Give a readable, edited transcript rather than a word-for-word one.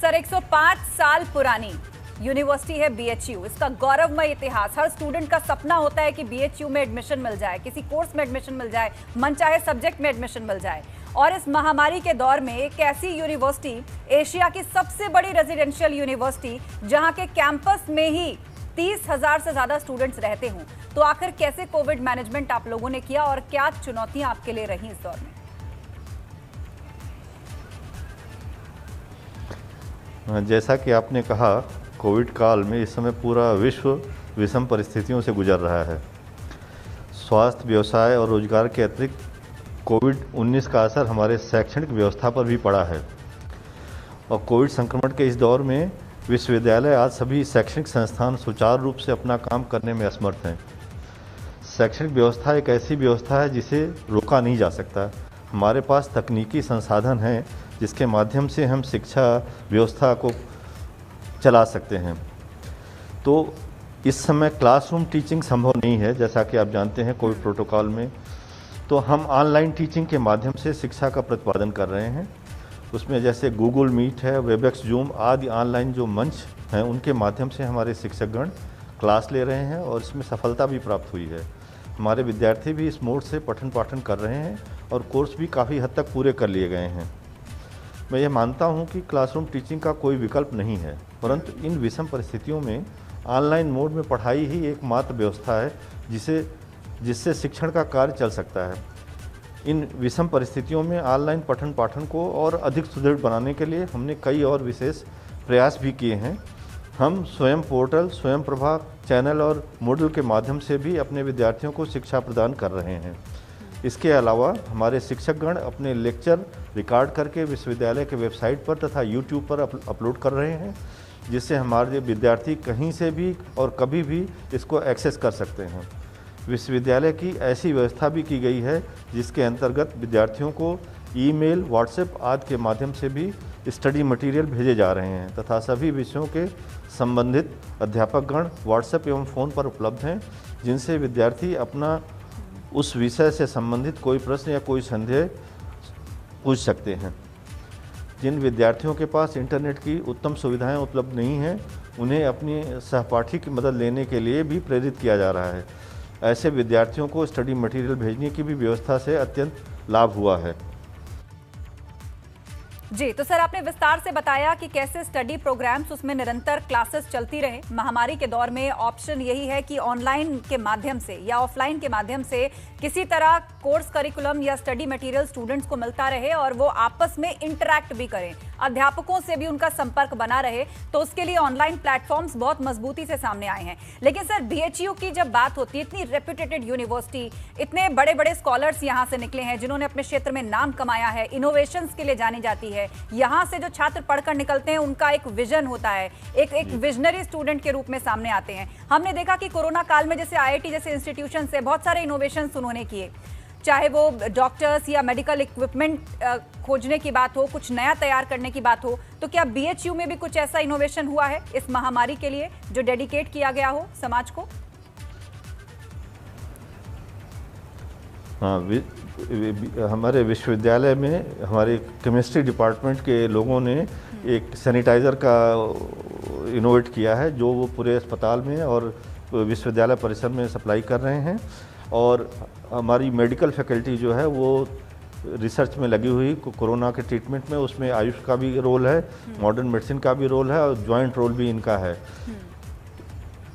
Sir 105 साल पुरानी university है बीएचयू। इसका गौरवमय इतिहास, हर स्टूडेंट का सपना होता है कि बीएचयू में एडमिशन मिल जाए, किसी कोर्स में एडमिशन मिल जाए, मनचाहे सब्जेक्ट में एडमिशन मिल जाए। और इस महामारी के दौर में एक ऐसी यूनिवर्सिटी, एशिया की सबसे बड़ी रेजिडेंशियल यूनिवर्सिटी, जहां के कैंपस में ही 30,000 से ज्यादा स्टूडेंट्स रहते हों, तो आखिर कैसे कोविड मैनेजमेंट आप लोगों ने किया और क्या चुनौतियां आपके लिए रही इस दौर में? जैसा कि आपने कहा, कोविड काल में इस समय पूरा विश्व विषम परिस्थितियों से गुजर रहा है। स्वास्थ्य, व्यवसाय और रोजगार के अतिरिक्त कोविड-19 का असर हमारे शैक्षणिक व्यवस्था पर भी पड़ा है। और कोविड संक्रमण के इस दौर में विश्वविद्यालय आज सभी शैक्षणिक संस्थान सुचारू रूप से अपना काम करने में असमर्थ हैं। शैक्षणिक व्यवस्था एक ऐसी व्यवस्था है जिसे रोका नहीं जा सकता। हमारे पास तकनीकी संसाधन हैं जिसके माध्यम से हम शिक्षा व्यवस्था को चला सकते हैं। तो इस समय क्लासरूम टीचिंग संभव नहीं है, जैसा कि आप जानते हैं कोविड प्रोटोकॉल में। तो हम ऑनलाइन टीचिंग के माध्यम से शिक्षा का प्रतिपादन कर रहे हैं। उसमें जैसे गूगल मीट है, वेबएक्स, जूम आदि ऑनलाइन जो मंच हैं, उनके माध्यम से हमारे शिक्षकगण क्लास ले रहे हैं और इसमें सफलता भी प्राप्त हुई है। हमारे विद्यार्थी भी इस मोड से पठन पाठन कर रहे हैं और कोर्स भी काफ़ी हद तक पूरे कर लिए गए हैं। मैं ये मानता हूँ कि क्लासरूम टीचिंग का कोई विकल्प नहीं है, परंतु इन विषम परिस्थितियों में ऑनलाइन मोड में पढ़ाई ही एकमात्र व्यवस्था है जिससे शिक्षण का कार्य चल सकता है। इन विषम परिस्थितियों में ऑनलाइन पठन पाठन को और अधिक सुदृढ़ बनाने के लिए हमने कई और विशेष प्रयास भी किए हैं। हम स्वयं पोर्टल, स्वयं प्रभा चैनल और मॉड्यूल के माध्यम से भी अपने विद्यार्थियों को शिक्षा प्रदान कर रहे हैं। इसके अलावा हमारे शिक्षकगण अपने लेक्चर रिकॉर्ड करके विश्वविद्यालय के वेबसाइट पर तथा यूट्यूब पर अपलोड कर रहे हैं, जिससे हमारे विद्यार्थी कहीं से भी और कभी भी इसको एक्सेस कर सकते हैं। विश्वविद्यालय की ऐसी व्यवस्था भी की गई है जिसके अंतर्गत विद्यार्थियों को ईमेल, व्हाट्सएप आदि के माध्यम से भी स्टडी मटेरियल भेजे जा रहे हैं तथा सभी विषयों के संबंधित अध्यापकगण व्हाट्सएप एवं फ़ोन पर उपलब्ध हैं, जिनसे विद्यार्थी अपना उस विषय से संबंधित कोई प्रश्न या कोई संदेह पूछ सकते हैं। जिन विद्यार्थियों के पास इंटरनेट की उत्तम सुविधाएं उपलब्ध नहीं हैं, उन्हें अपनी सहपाठी की मदद लेने के लिए भी प्रेरित किया जा रहा है। ऐसे विद्यार्थियों को स्टडी मटेरियल भेजने की भी व्यवस्था से अत्यंत लाभ हुआ है। जी, तो सर आपने विस्तार से बताया कि कैसे स्टडी प्रोग्राम्स, उसमें निरंतर क्लासेस चलती रहे। महामारी के दौर में ऑप्शन यही है कि ऑनलाइन के माध्यम से या ऑफलाइन के माध्यम से किसी तरह कोर्स करिकुलम या स्टडी मटेरियल स्टूडेंट्स को मिलता रहे और वो आपस में इंटरैक्ट भी करें, अध्यापकों से भी उनका संपर्क बना रहे। तो उसके लिए ऑनलाइन प्लेटफॉर्म्स बहुत मजबूती से सामने आए हैं। लेकिन सर बीएचयू की जब बात होती है, इतनी रेप्यूटेड यूनिवर्सिटी, इतने बड़े बड़े स्कॉलर्स यहाँ से निकले हैं जिन्होंने अपने क्षेत्र में नाम कमाया है, इनोवेशंस के लिए जानी जाती है। यहाँ से जो छात्र पढ़कर निकलते हैं उनका एक विजन होता है, एक विजनरी स्टूडेंट के रूप में सामने आते हैं। हमने देखा कि कोरोना काल में जैसे आईआईटी जैसे इंस्टीट्यूशन से बहुत सारे इनोवेशंस उन्होंने किए, चाहे वो डॉक्टर्स या मेडिकल इक्विपमेंट खोजने की बात हो, कुछ नया तैयार करने की बात हो। तो क्या बीएचयू में भी कुछ ऐसा इनोवेशन हुआ है इस महामारी के लिए जो डेडिकेट किया गया हो समाज को? हाँ, हमारे विश्वविद्यालय में हमारे केमिस्ट्री डिपार्टमेंट के लोगों ने एक सैनिटाइज़र का इनोवेट किया है, जो वो पूरे अस्पताल में और विश्वविद्यालय परिसर में सप्लाई कर रहे हैं। और हमारी मेडिकल फैकल्टी जो है वो रिसर्च में लगी हुई कोरोना के ट्रीटमेंट में, उसमें आयुष का भी रोल है, मॉडर्न मेडिसिन का भी रोल है और जॉइंट रोल भी इनका है।